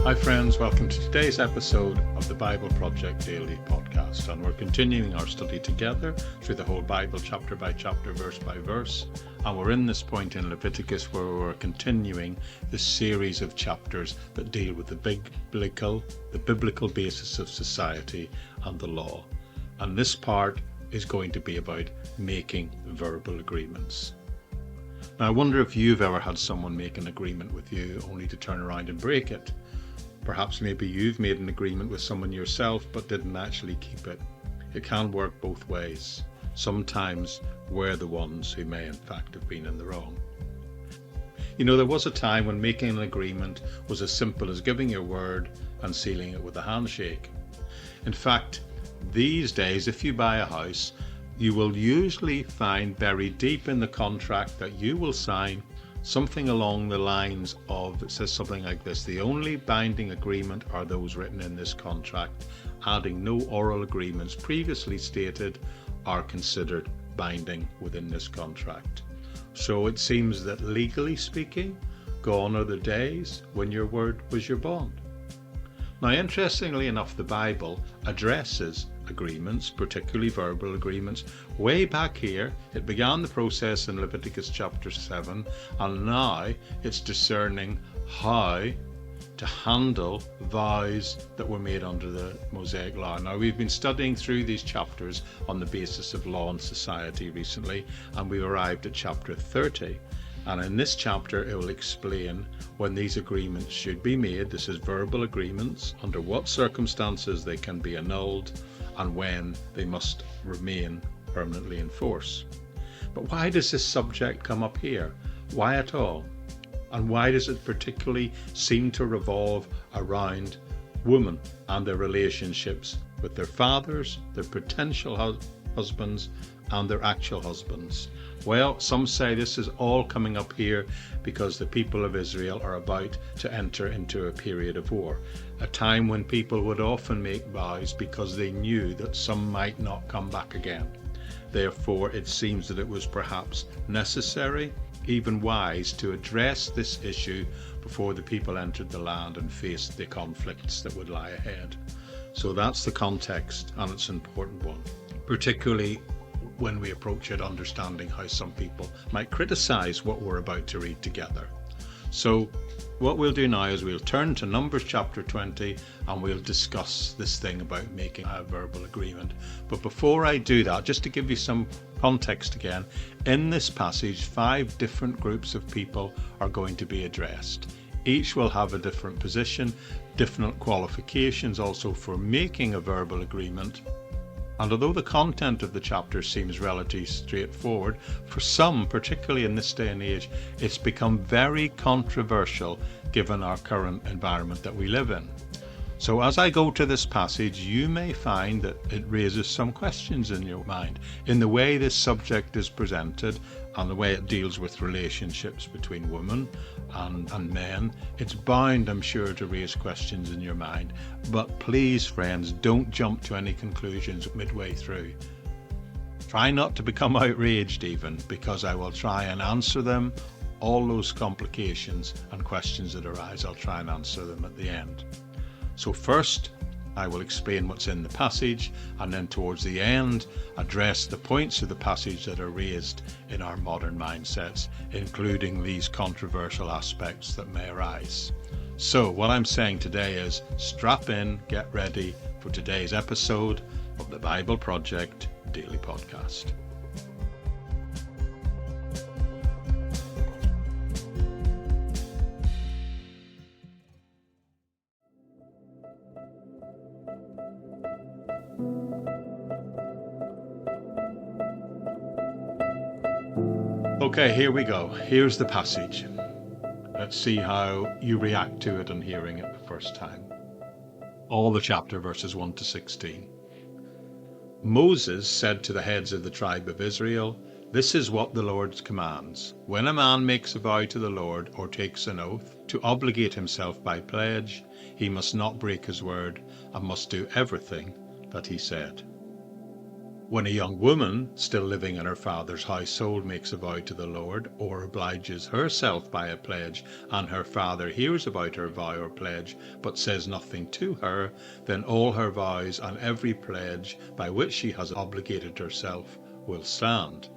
Hi friends, welcome to today's episode of the Bible Project Daily podcast, and we're continuing our study together through the whole Bible chapter by chapter, verse by verse, and we're in this point in Leviticus where we're continuing the series of chapters that deal with the biblical basis of society and the law, and this part is going to be about making verbal agreements. Now I wonder if you've ever had someone make an agreement with you only to turn around and break it. Perhaps maybe you've made an agreement with someone yourself but didn't actually keep it. It can work both ways. Sometimes we're the ones who may in fact have been in the wrong. You know, there was a time when making an agreement was as simple as giving your word and sealing it with a handshake. In fact, these days, if you buy a house, you will usually find buried deep in the contract that you will sign something along the lines of, it says something like this: the only binding agreement are those written in this contract, adding no oral agreements previously stated are considered binding within this contract. So it seems that legally speaking, gone are the days when your word was your bond. Now, interestingly enough, the Bible addresses agreements, particularly verbal agreements, way back here. It began the process in Leviticus chapter 7, and now it's discerning how to handle vows that were made under the Mosaic law. Now, we've been studying through these chapters on the basis of law and society recently, and we've arrived at chapter 30. And in this chapter, it will explain when these agreements should be made. This is verbal agreements, under what circumstances they can be annulled, and when they must remain permanently in force. But why does this subject come up here? Why at all? And why does it particularly seem to revolve around women and their relationships with their fathers, their potential husbands, and their actual husbands? Well, some say this is all coming up here because the people of Israel are about to enter into a period of war, a time when people would often make vows because they knew that some might not come back again. Therefore, it seems that it was perhaps necessary, even wise, to address this issue before the people entered the land and faced the conflicts that would lie ahead. So that's the context, and it's an important one, particularly when we approach it understanding how some people might criticize what we're about to read together. So what we'll do now is we'll turn to Numbers chapter 20 and we'll discuss this thing about making a verbal agreement. But before I do that, just to give you some context again, in this passage 5 different groups of people are going to be addressed. Each will have a different position, different qualifications also for making a verbal agreement. And although the content of the chapter seems relatively straightforward, for some, particularly in this day and age, it's become very controversial given our current environment that we live in. So as I go to this passage, you may find that it raises some questions in your mind in the way this subject is presented and the way it deals with relationships between women and men. It's bound, I'm sure, to raise questions in your mind. But please, friends, don't jump to any conclusions midway through. Try not to become outraged even, because I will try and answer them. All those complications and questions that arise, I'll try and answer them at the end. So first, I will explain what's in the passage, and then towards the end, address the points of the passage that are raised in our modern mindsets, including these controversial aspects that may arise. So what I'm saying today is strap in, get ready for today's episode of the Bible Project Daily Podcast. Okay, here we go. Here's the passage. Let's see how you react to it on hearing it the first time. All the chapter, verses 1 to 16. Moses said to the heads of the tribe of Israel, "This is what the Lord commands. When a man makes a vow to the Lord or takes an oath to obligate himself by pledge, he must not break his word and must do everything that he said." When a young woman, still living in her father's household, makes a vow to the Lord, or obliges herself by a pledge, and her father hears about her vow or pledge, but says nothing to her, then all her vows and every pledge by which she has obligated herself will stand.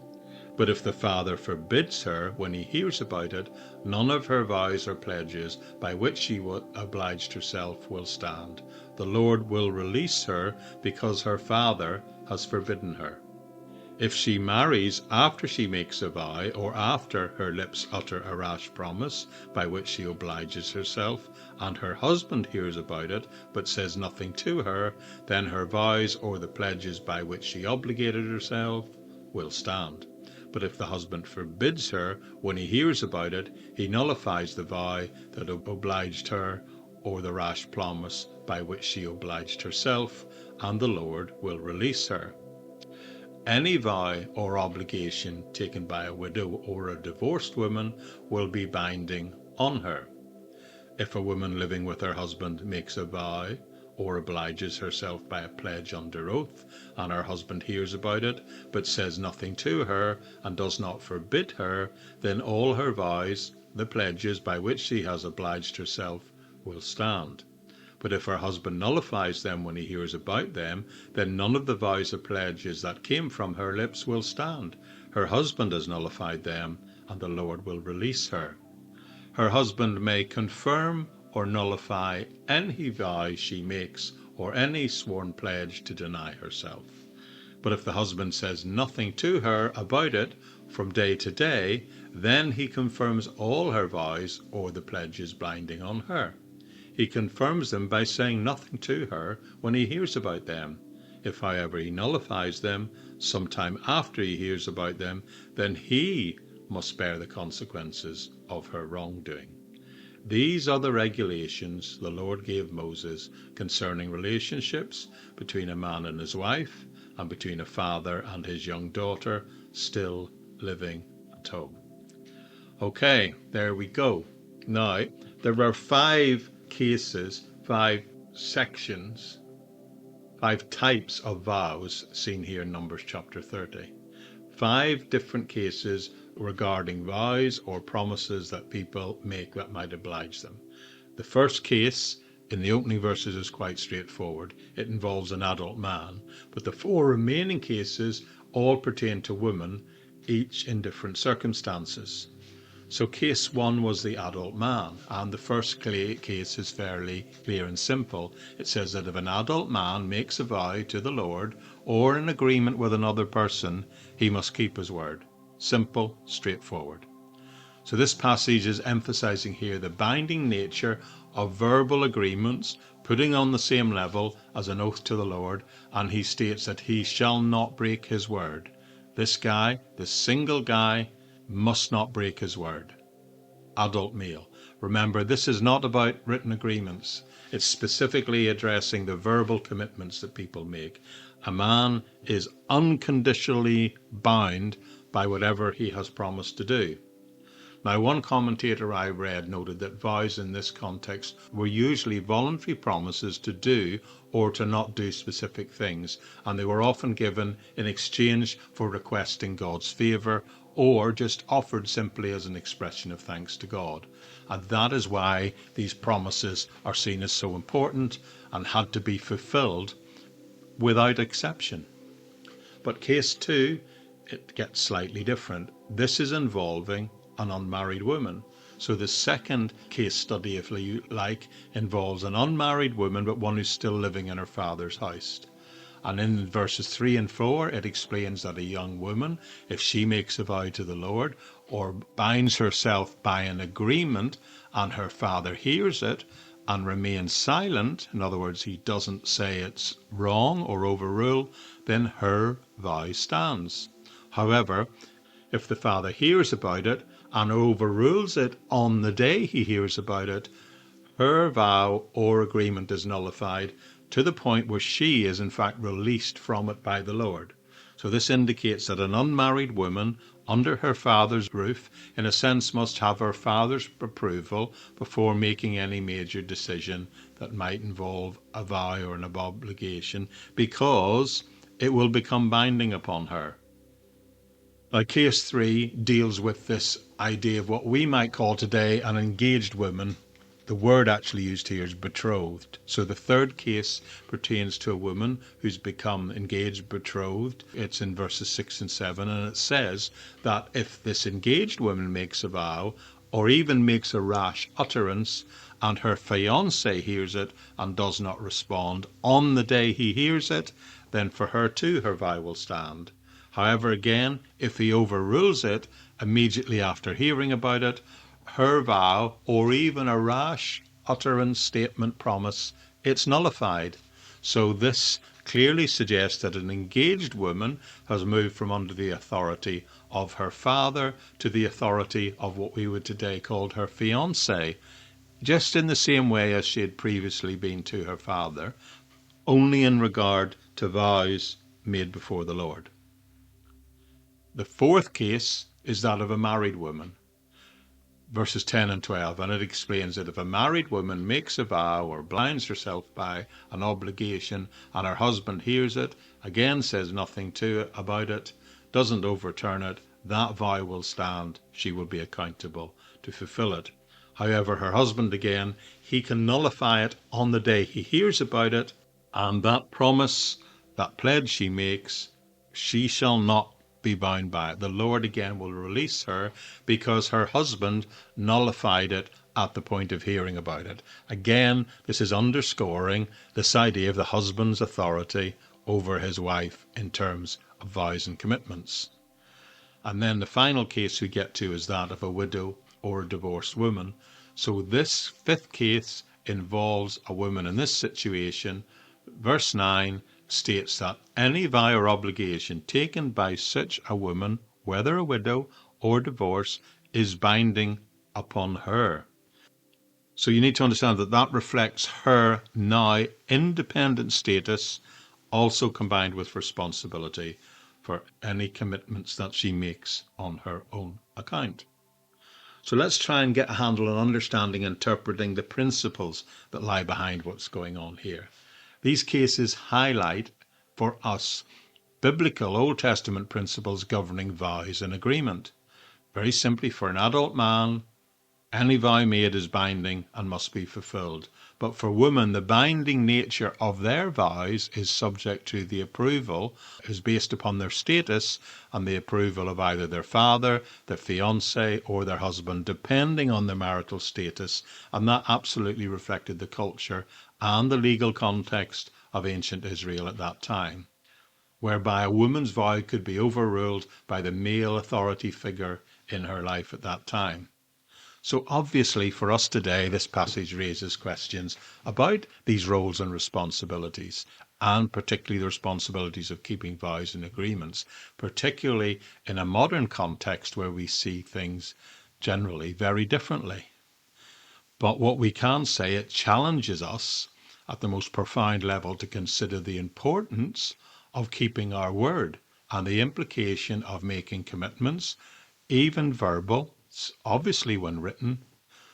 But if the father forbids her when he hears about it, none of her vows or pledges by which she obliged herself will stand. The Lord will release her because her father has forbidden her. If she marries after she makes a vow, or after her lips utter a rash promise by which she obliges herself, and her husband hears about it but says nothing to her, then her vows or the pledges by which she obligated herself will stand. But if the husband forbids her when he hears about it, he nullifies the vow that obliged her or the rash promise by which she obliged herself, and the Lord will release her. Any vow or obligation taken by a widow or a divorced woman will be binding on her. If a woman living with her husband makes a vow or obliges herself by a pledge under oath, and her husband hears about it, but says nothing to her, and does not forbid her, then all her vows, the pledges by which she has obliged herself, will stand. But if her husband nullifies them when he hears about them, then none of the vows or pledges that came from her lips will stand. Her husband has nullified them, and the Lord will release her. Her husband may confirm or nullify any vow she makes, or any sworn pledge to deny herself. But if the husband says nothing to her about it from day to day, then he confirms all her vows or the pledges binding on her. He confirms them by saying nothing to her when he hears about them. If, however, he nullifies them sometime after he hears about them, then he must bear the consequences of her wrongdoing. These are the regulations the Lord gave Moses concerning relationships between a man and his wife, and between a father and his young daughter still living at home. Okay, there we go. Now, there are 5 cases, 5 sections, 5 types of vows seen here in Numbers chapter 30. 5 different cases regarding vows or promises that people make that might oblige them. The first case in the opening verses is quite straightforward. It involves an adult man, but the 4 remaining cases all pertain to women, each in different circumstances. So case 1 was the adult man, and the first case is fairly clear and simple. It says that if an adult man makes a vow to the Lord or an agreement with another person, he must keep his word. Simple, straightforward. So this passage is emphasizing here the binding nature of verbal agreements, putting on the same level as an oath to the Lord, and he states that he shall not break his word. This guy, this single guy, must not break his word. Adult male. Remember, this is not about written agreements. It's specifically addressing the verbal commitments that people make. A man is unconditionally bound by whatever he has promised to do. Now, one commentator I read noted that vows in this context were usually voluntary promises to do or to not do specific things, and they were often given in exchange for requesting God's favour, or just offered simply as an expression of thanks to God. And that is why these promises are seen as so important and had to be fulfilled without exception. But case 2, it gets slightly different. This is involving an unmarried woman. So the second case study, if you like, involves an unmarried woman, but one who's still living in her father's house. And in verses 3 and 4, it explains that a young woman, if she makes a vow to the Lord or binds herself by an agreement and her father hears it and remains silent, in other words, he doesn't say it's wrong or overrule, then her vow stands. However, if the father hears about it and overrules it on the day he hears about it, her vow or agreement is nullified to the point where she is in fact released from it by the Lord. So this indicates that an unmarried woman under her father's roof, in a sense, must have her father's approval before making any major decision that might involve a vow or an obligation, because it will become binding upon her. Now, case 3 deals with this idea of what we might call today an engaged woman. The word actually used here is betrothed. So the third case pertains to a woman who's become engaged, betrothed. It's in verses 6 and 7, and it says that if this engaged woman makes a vow, or even makes a rash utterance, and her fiancé hears it and does not respond on the day he hears it, then for her too her vow will stand. However, again, if he overrules it immediately after hearing about it, her vow, or even a rash utterance, statement, promise, it's nullified. So this clearly suggests that an engaged woman has moved from under the authority of her father to the authority of what we would today call her fiancé, just in the same way as she had previously been to her father, only in regard to vows made before the Lord. The fourth case is that of a married woman, verses 10 and 12, and it explains that if a married woman makes a vow or binds herself by an obligation and her husband hears it, again says nothing about it, doesn't overturn it, that vow will stand. She will be accountable to fulfill it. However, her husband, again, he can nullify it on the day he hears about it, and that promise, that pledge she makes, she shall not be bound by it. The Lord again will release her because her husband nullified it at the point of hearing about it. Again, this is underscoring this idea of the husband's authority over his wife in terms of vows and commitments. And then the final case we get to is that of a widow or a divorced woman. So this fifth case involves a woman in this situation. Verse 9 states that any vow or obligation taken by such a woman, whether a widow or divorced, is binding upon her. So you need to understand that that reflects her now independent status, also combined with responsibility for any commitments that she makes on her own account. So let's try and get a handle on understanding, interpreting the principles that lie behind what's going on here. These cases highlight for us biblical Old Testament principles governing vows and agreement. Very simply, for an adult man, any vow made is binding and must be fulfilled. But for women, the binding nature of their vows is subject to the approval, is based upon their status and the approval of either their father, their fiancé, or their husband, depending on their marital status. And that absolutely reflected the culture and the legal context of ancient Israel at that time, whereby a woman's vow could be overruled by the male authority figure in her life at that time. So obviously for us today, this passage raises questions about these roles and responsibilities, and particularly the responsibilities of keeping vows and agreements, particularly in a modern context where we see things generally very differently. But what we can say, it challenges us at the most profound level to consider the importance of keeping our word and the implication of making commitments, even verbal, obviously when written.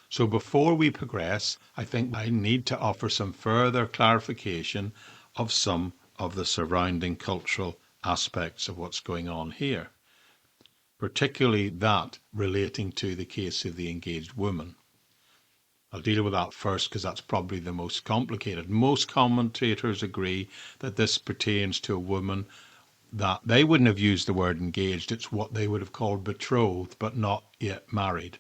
So before we progress, I think I need to offer some further clarification of some of the surrounding cultural aspects of what's going on here, particularly that relating to the case of the engaged woman. I'll deal with that first because that's probably the most complicated. Most commentators agree that this pertains to a woman that they wouldn't have used the word engaged. It's what they would have called betrothed, but not yet married.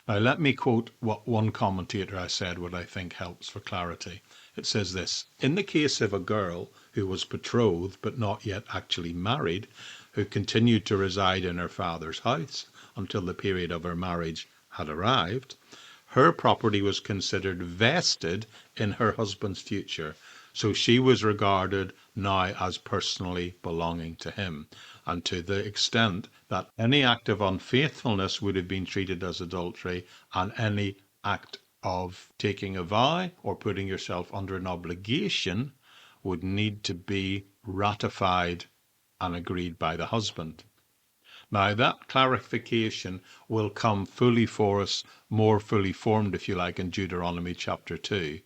Now, let me quote what one commentator I said, what I think helps for clarity. It says this: in the case of a girl who was betrothed, but not yet actually married, who continued to reside in her father's house until the period of her marriage had arrived, her property was considered vested in her husband's future. So she was regarded now as personally belonging to him. And to the extent that any act of unfaithfulness would have been treated as adultery, and any act of taking a vow or putting yourself under an obligation would need to be ratified and agreed by the husband. Now, that clarification will come fully for us, more fully formed, if you like, in Deuteronomy chapter 2.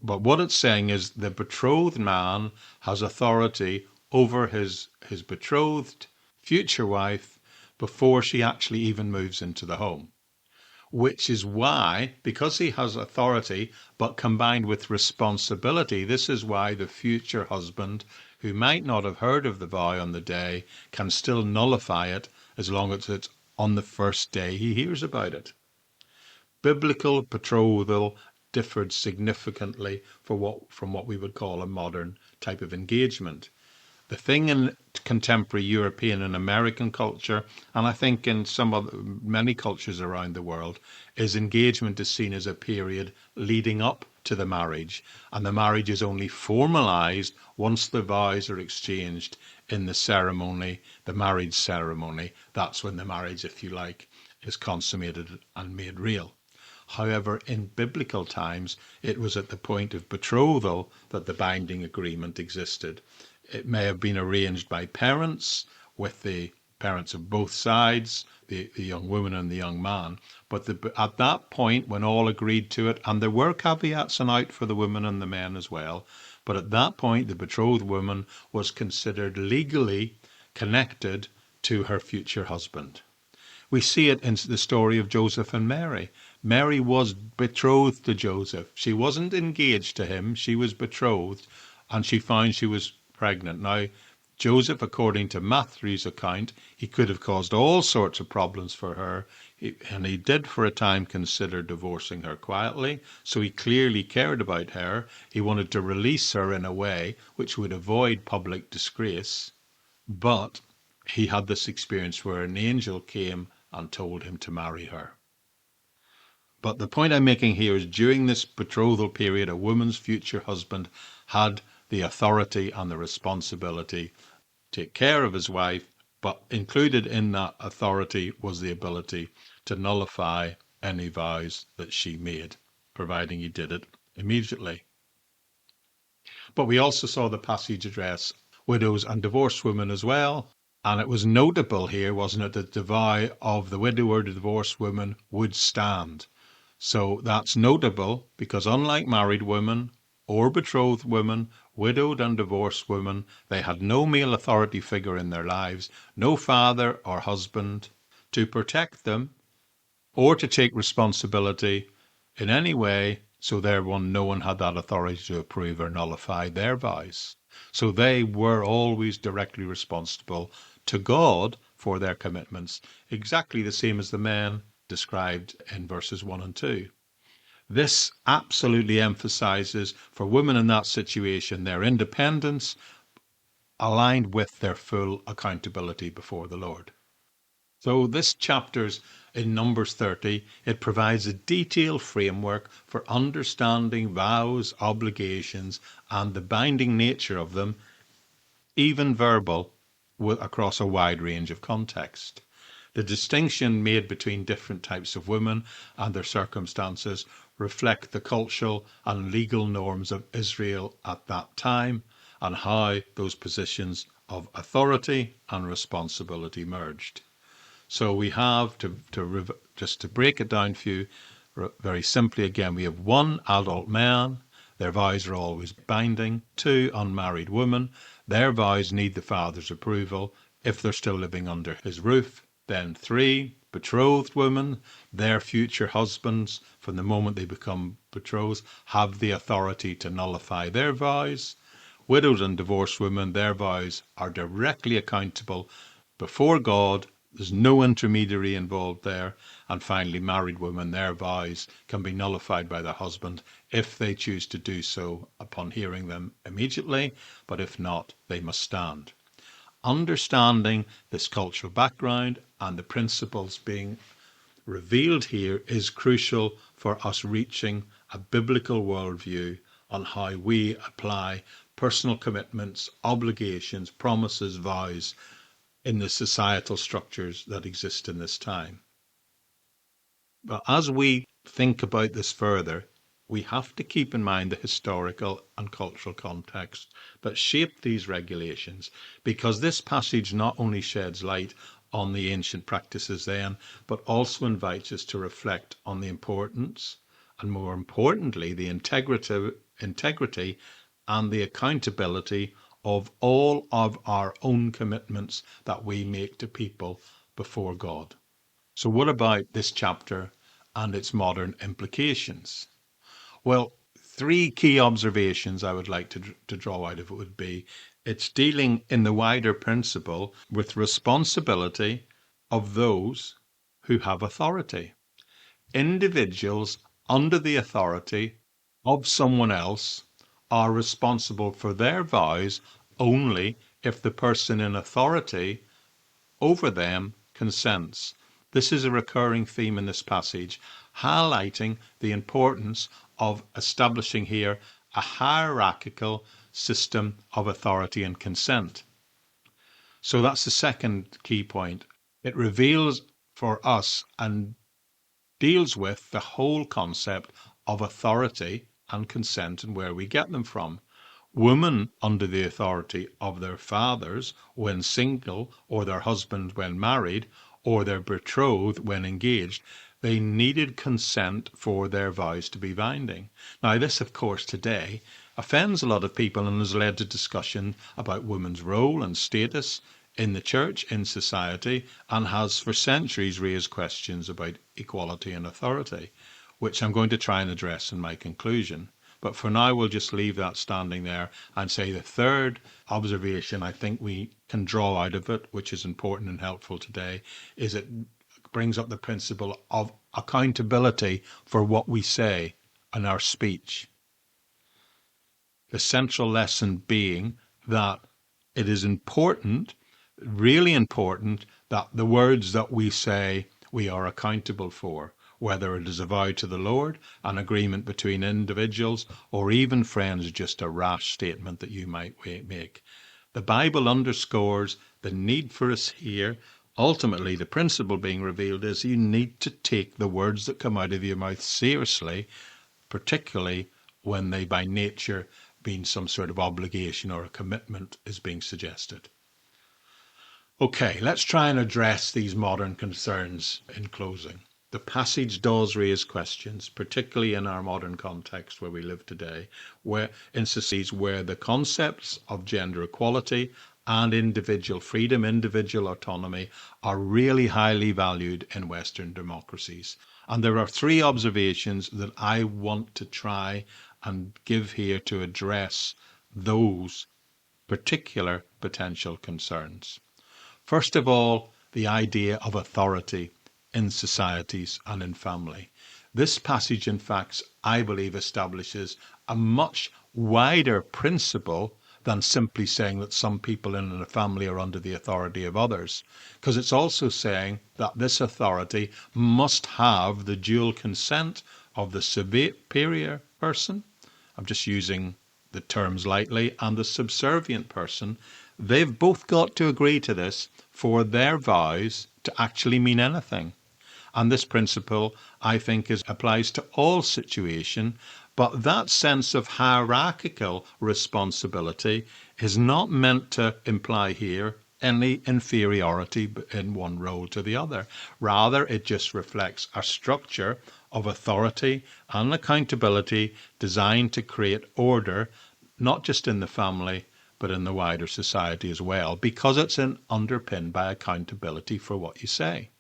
But what it's saying is the betrothed man has authority over his betrothed future wife before she actually even moves into the home. Which is why, because he has authority, but combined with responsibility, this is why the future husband, who might not have heard of the vow on the day, can still nullify it as long as it's on the first day he hears about it. Biblical betrothal differed significantly from what we would call a modern type of engagement. The thing in contemporary European and American culture, and I think in many cultures around the world, is engagement is seen as a period leading up to the marriage, and the marriage is only formalized once the vows are exchanged in the ceremony, the marriage ceremony. That's when the marriage, if you like, is consummated and made real. However, in biblical times, it was at the point of betrothal that the binding agreement existed. It may have been arranged by parents, with the parents of both sides, the young woman and the young man. But at that point, when all agreed to it, and there were caveats and out for the women and the men as well, but at that point, the betrothed woman was considered legally connected to her future husband. We see it in the story of Joseph and Mary. Mary was betrothed to Joseph. She wasn't engaged to him. She was betrothed, and she found she was pregnant. Now, Joseph, according to Matthew's account, he could have caused all sorts of problems for her, and he did for a time consider divorcing her quietly, so he clearly cared about her. He wanted to release her in a way which would avoid public disgrace, but he had this experience where an angel came and told him to marry her. But the point I'm making here is during this betrothal period, a woman's future husband had the authority and the responsibility to take care of his wife, but included in that authority was the ability to nullify any vows that she made, providing he did it immediately. But we also saw the passage address widows and divorced women as well, and it was notable here, wasn't it, that the vow of the widow or the divorced woman would stand. So that's notable because unlike married women or betrothed women, widowed and divorced women, they had no male authority figure in their lives, no father or husband to protect them or to take responsibility in any way, so no one had that authority to approve or nullify their vows. So they were always directly responsible to God for their commitments, exactly the same as the men described in verses 1 and 2. This absolutely emphasizes for women in that situation their independence aligned with their full accountability before the Lord. So this chapter's in Numbers 30, it provides a detailed framework for understanding vows, obligations, and the binding nature of them, even verbal, across a wide range of context. The distinction made between different types of women and their circumstances reflect the cultural and legal norms of Israel at that time and how those positions of authority and responsibility merged. So we have, just to break it down for you very simply again, we have one adult man, their vows are always binding. Two unmarried women, their vows need the father's approval if they're still living under his roof. Then 3 betrothed women, their future husbands, from the moment they become betrothed, have the authority to nullify their vows. Widowed and divorced women, their vows are directly accountable before God. There's no intermediary involved there. And finally, married women, their vows can be nullified by their husband if they choose to do so upon hearing them immediately, but if not, they must stand. Understanding this cultural background and the principles being revealed here is crucial for us reaching a biblical worldview on how we apply personal commitments, obligations, promises, vows in the societal structures that exist in this time. But as we think about this further, we have to keep in mind the historical and cultural context that shaped these regulations, because this passage not only sheds light on the ancient practices then, but also invites us to reflect on the importance and, more importantly, the integrity and the accountability of all of our own commitments that we make to people before God. So what about this chapter and its modern implications? Well, three key observations I would like to draw out of it would be it's dealing in the wider principle with responsibility of those who have authority. Individuals under the authority of someone else are responsible for their vows only if the person in authority over them consents. This is a recurring theme in this passage, highlighting the importance of establishing here a hierarchical system of authority and consent. So that's the second key point. It reveals for us and deals with the whole concept of authority and consent and where we get them from. Women under the authority of their fathers when single, or their husband when married, or their betrothed when engaged, they needed consent for their vows to be binding. Now, this, of course, today offends a lot of people and has led to discussion about women's role and status in the church, in society, and has for centuries raised questions about equality and authority, which I'm going to try and address in my conclusion. But for now, we'll just leave that standing there and say the third observation I think we can draw out of it, which is important and helpful today, is it brings up the principle of accountability for what we say in our speech. The central lesson being that it is important, really important, that the words that we say we are accountable for, whether it is a vow to the Lord, an agreement between individuals, or even friends, just a rash statement that you might make. The Bible underscores the need for us here. Ultimately, the principle being revealed is you need to take the words that come out of your mouth seriously, particularly when they by nature mean some sort of obligation or a commitment is being suggested. Okay, let's try and address these modern concerns in closing. The passage does raise questions, particularly in our modern context where we live today, where in societies where the concepts of gender equality and individual freedom, individual autonomy are really highly valued in Western democracies. And there are three observations that I want to try and give here to address those particular potential concerns. First of all, the idea of authority in societies and in family. This passage, in fact, I believe establishes a much wider principle than simply saying that some people in a family are under the authority of others, because it's also saying that this authority must have the dual consent of the superior person, I'm just using the terms lightly, and the subservient person. They've both got to agree to this for their vows to actually mean anything. And this principle, I think, applies to all situations, but that sense of hierarchical responsibility is not meant to imply here any inferiority in one role to the other. Rather, it just reflects a structure of authority and accountability designed to create order, not just in the family, but in the wider society as well, because it's underpinned by accountability for what you say.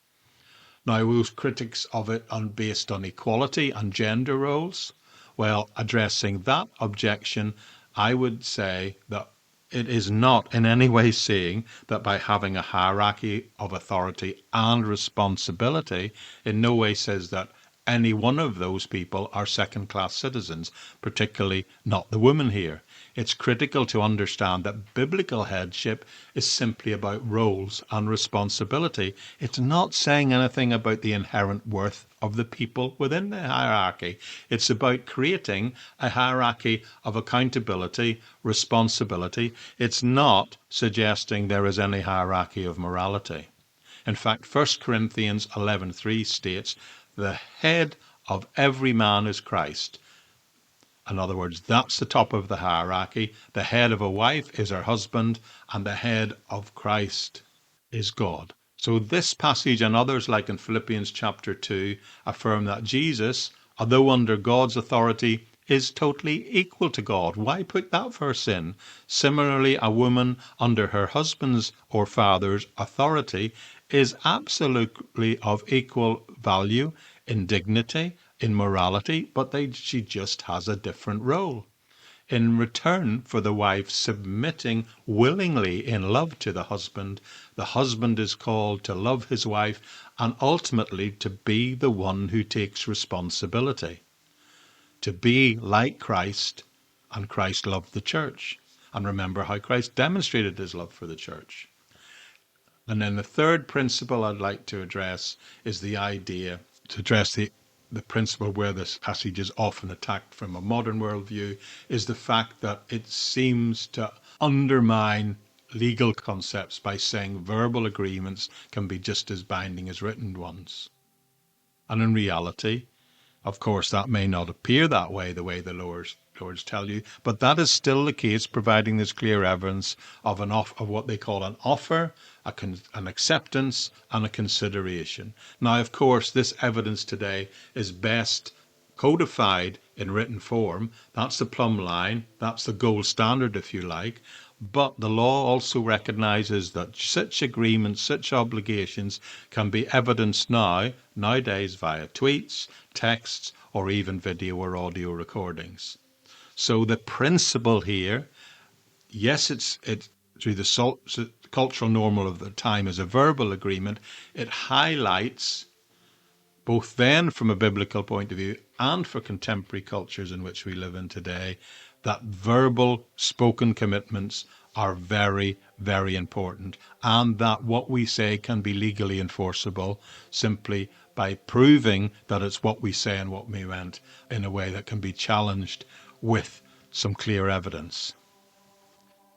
Now, those critics of it are based on equality and gender roles. Well, addressing that objection, I would say that it is not in any way saying that by having a hierarchy of authority and responsibility, in no way says that any one of those people are second-class citizens, particularly not the women here. It's critical to understand that biblical headship is simply about roles and responsibility. It's not saying anything about the inherent worth of the people within the hierarchy. It's about creating a hierarchy of accountability, responsibility. It's not suggesting there is any hierarchy of morality. In fact, 1 Corinthians 11:3 states, "The head of every man is Christ." In other words, that's the top of the hierarchy. The head of a wife is her husband, and the head of Christ is God. So this passage and others like in Philippians chapter 2 affirm that Jesus, although under God's authority, is totally equal to God. Why put that verse in? Similarly, a woman under her husband's or father's authority is absolutely of equal value in dignity, in morality, but she just has a different role. In return for the wife submitting willingly in love to the husband is called to love his wife and ultimately to be the one who takes responsibility, to be like Christ, and Christ loved the church. And remember how Christ demonstrated his love for the church. And then the third principle I'd like to address is the idea, to address the principle where this passage is often attacked from a modern worldview, is the fact that it seems to undermine legal concepts by saying verbal agreements can be just as binding as written ones. And in reality, of course, that may not appear that way, the way the Lords tell you, but that is still the case, providing there's clear evidence of what they call an offer, an acceptance, and a consideration. Now, of course, this evidence today is best codified in written form. That's the plumb line. That's the gold standard, if you like. But the law also recognizes that such agreements, such obligations can be evidenced nowadays via tweets, texts, or even video or audio recordings. So the principle here, yes, it's through the cultural normal of the time as a verbal agreement, it highlights, both then from a biblical point of view and for contemporary cultures in which we live in today, that verbal spoken commitments are very, very important, and that what we say can be legally enforceable simply by proving that it's what we say and what we meant in a way that can be challenged with some clear evidence.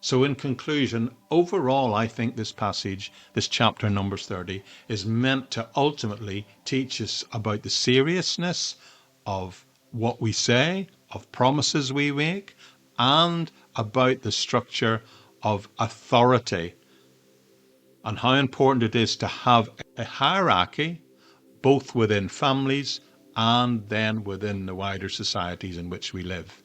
So in conclusion, overall, I think this passage, this chapter, Numbers 30, is meant to ultimately teach us about the seriousness of what we say, of promises we make, and about the structure of authority and how important it is to have a hierarchy, both within families and then within the wider societies in which we live.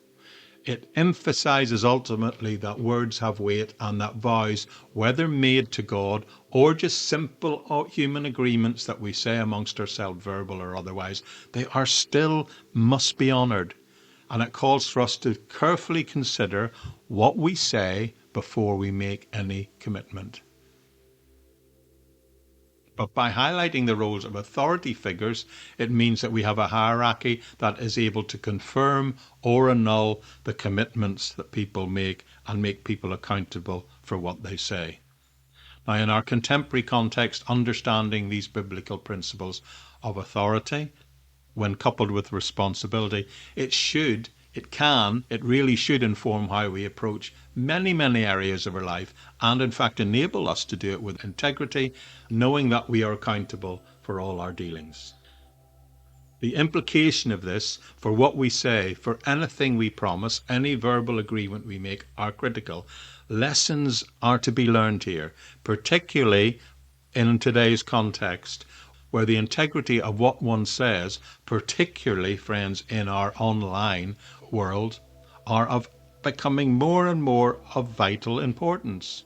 It emphasizes ultimately that words have weight and that vows, whether made to God or just simple human agreements that we say amongst ourselves, verbal or otherwise, they are still must be honored. And it calls for us to carefully consider what we say before we make any commitment. But by highlighting the roles of authority figures, it means that we have a hierarchy that is able to confirm or annul the commitments that people make and make people accountable for what they say. Now, in our contemporary context, understanding these biblical principles of authority, when coupled with responsibility, it really should inform how we approach many, many areas of our life, and in fact enable us to do it with integrity, knowing that we are accountable for all our dealings. The implication of this for what we say, for anything we promise, any verbal agreement we make, are critical. Lessons are to be learned here, particularly in today's context, where the integrity of what one says, particularly, friends, in our online world, are of becoming more and more of vital importance.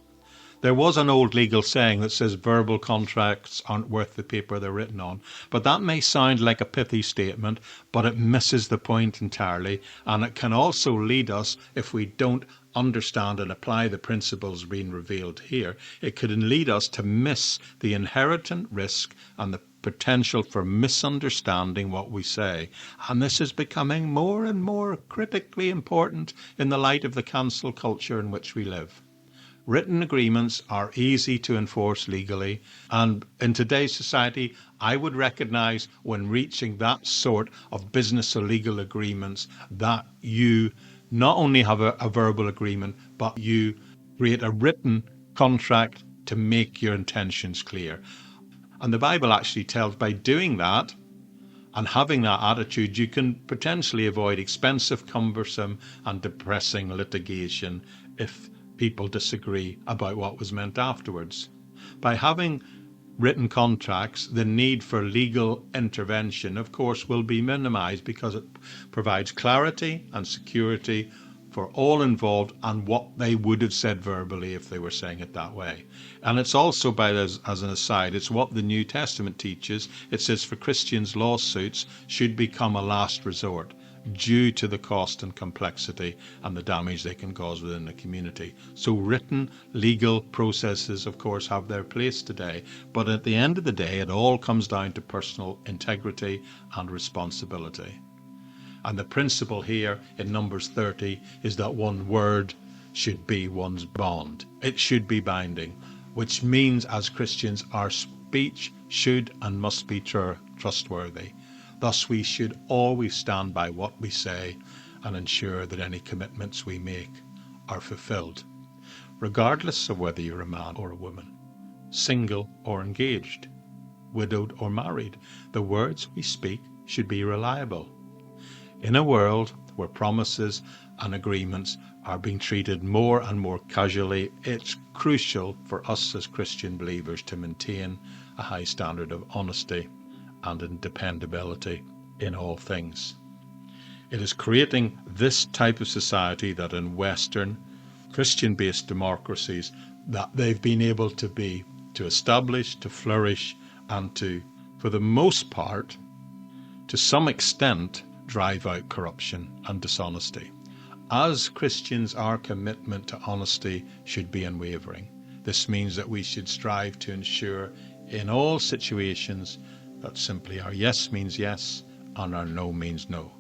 There was an old legal saying that says verbal contracts aren't worth the paper they're written on, but that may sound like a pithy statement, but it misses the point entirely, and it can also lead us, if we don't understand and apply the principles being revealed here, it could lead us to miss the inherent risk and the potential for misunderstanding what we say. And this is becoming more and more critically important in the light of the cancel culture in which we live. Written agreements are easy to enforce legally, and in today's society, I would recognize when reaching that sort of business or legal agreements that you not only have a verbal agreement, but you create a written contract to make your intentions clear. And the Bible actually tells, by doing that and having that attitude, you can potentially avoid expensive, cumbersome, and depressing litigation if people disagree about what was meant afterwards. By having written contracts, the need for legal intervention, of course, will be minimized because it provides clarity and security for all involved and what they would have said verbally if they were saying it that way. And it's also, as an aside, it's what the New Testament teaches. It says for Christians, lawsuits should become a last resort due to the cost and complexity and the damage they can cause within the community. So written legal processes, of course, have their place today. But at the end of the day, it all comes down to personal integrity and responsibility. And the principle here in Numbers 30 is that one word should be one's bond. It should be binding, which means as Christians, our speech should and must be trustworthy. Thus, we should always stand by what we say and ensure that any commitments we make are fulfilled, regardless of whether you're a man or a woman, single or engaged, widowed or married. The words we speak should be reliable. In a world where promises and agreements are being treated more and more casually, it's crucial for us as Christian believers to maintain a high standard of honesty and dependability in all things. It is creating this type of society that in Western Christian-based democracies that they've been able to establish, to flourish, and to, for the most part, to some extent, drive out corruption and dishonesty. As Christians, our commitment to honesty should be unwavering. This means that we should strive to ensure in all situations that simply our yes means yes and our no means no.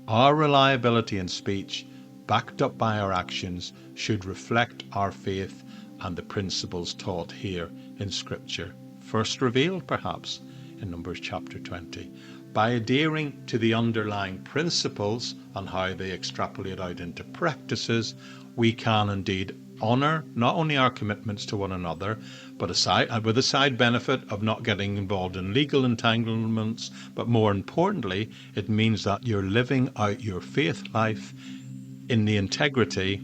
Our reliability in speech, backed up by our actions, should reflect our faith and the principles taught here in Scripture, first revealed perhaps in Numbers chapter 20. By adhering to the underlying principles and how they extrapolate out into practices, we can indeed honour not only our commitments to one another, but with a side benefit of not getting involved in legal entanglements, but more importantly, it means that you're living out your faith life in the integrity,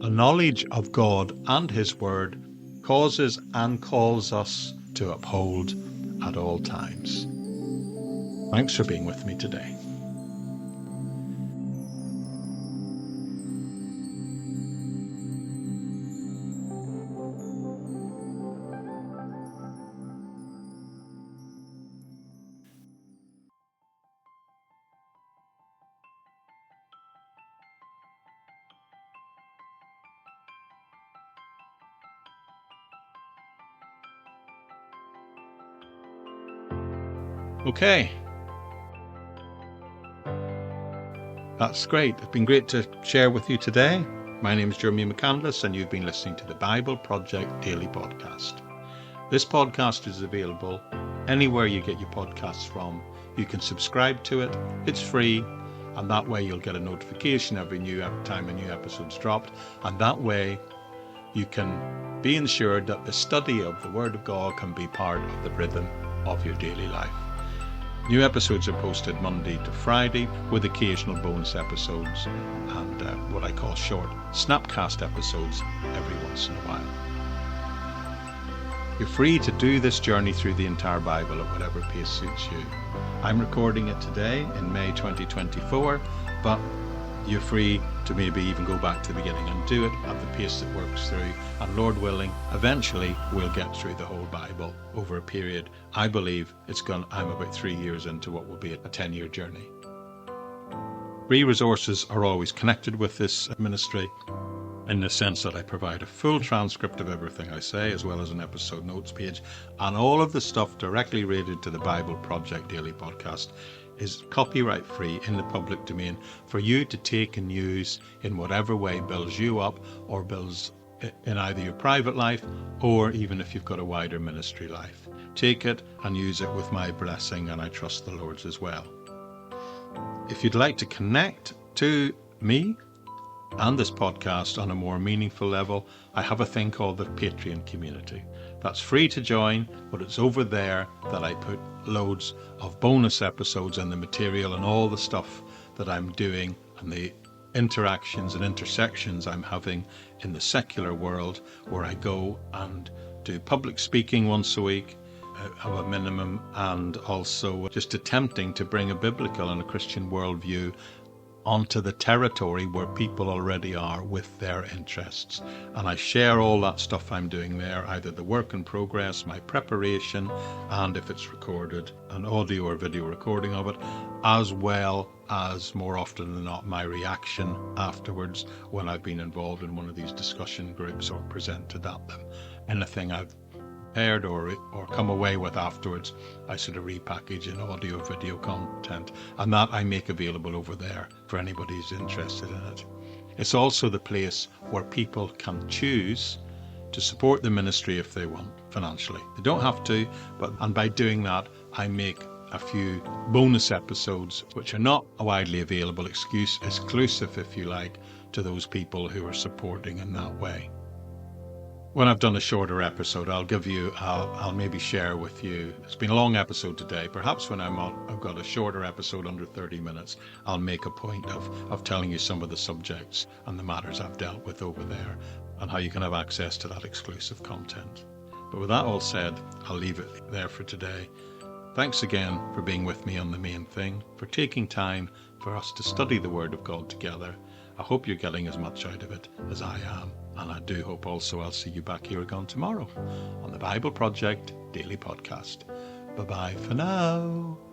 a knowledge of God and His Word causes and calls us to uphold at all times. Thanks for being with me today. Okay. That's great. It's been great to share with you today. My name is Jeremy McCandless, and you've been listening to the Bible Project Daily Podcast. This podcast is available anywhere you get your podcasts from. You can subscribe to it. It's free, and that way you'll get a notification every time a new episode's dropped. And that way you can be ensured that the study of the Word of God can be part of the rhythm of your daily life. New episodes are posted Monday to Friday with occasional bonus episodes and what I call short snapcast episodes every once in a while. You're free to do this journey through the entire Bible at whatever pace suits you. I'm recording it today in May 2024, but you're free to maybe even go back to the beginning and do it at the pace that works through. And Lord willing, eventually we'll get through the whole Bible over a period. I believe I'm about 3 years into what will be a 10-year journey. Free resources are always connected with this ministry in the sense that I provide a full transcript of everything I say, as well as an episode notes page, and all of the stuff directly related to the Bible Project Daily Podcast is copyright free in the public domain for you to take and use in whatever way builds you up or builds in either your private life or even if you've got a wider ministry life. Take it and use it with my blessing, and I trust the Lord's as well. If you'd like to connect to me and this podcast on a more meaningful level, I have a thing called the Patreon community. That's free to join, but it's over there that I put loads of bonus episodes and the material and all the stuff that I'm doing and the interactions and intersections I'm having in the secular world, where I go and do public speaking once a week, of a minimum, and also just attempting to bring a biblical and a Christian worldview onto the territory where people already are with their interests. And I share all that stuff I'm doing there, either the work in progress, my preparation, and if it's recorded, an audio or video recording of it, as well as, more often than not, my reaction afterwards when I've been involved in one of these discussion groups or presented at them. Anything I've prepared or come away with afterwards, I sort of repackage in audio video content, and that I make available over there for anybody who's interested in it. It's also the place where people can choose to support the ministry if they want financially. They don't have to, and by doing that, I make a few bonus episodes which are not widely available, exclusive, if you like, to those people who are supporting in that way. When I've done a shorter episode, I'll maybe share with you. It's been a long episode today. Perhaps when I've got a shorter episode under 30 minutes, I'll make a point of telling you some of the subjects and the matters I've dealt with over there and how you can have access to that exclusive content. But with that all said, I'll leave it there for today. Thanks again for being with me on the main thing, for taking time for us to study the Word of God together. I hope you're getting as much out of it as I am. And I do hope also I'll see you back here again tomorrow on the Bible Project Daily Podcast. Bye-bye for now.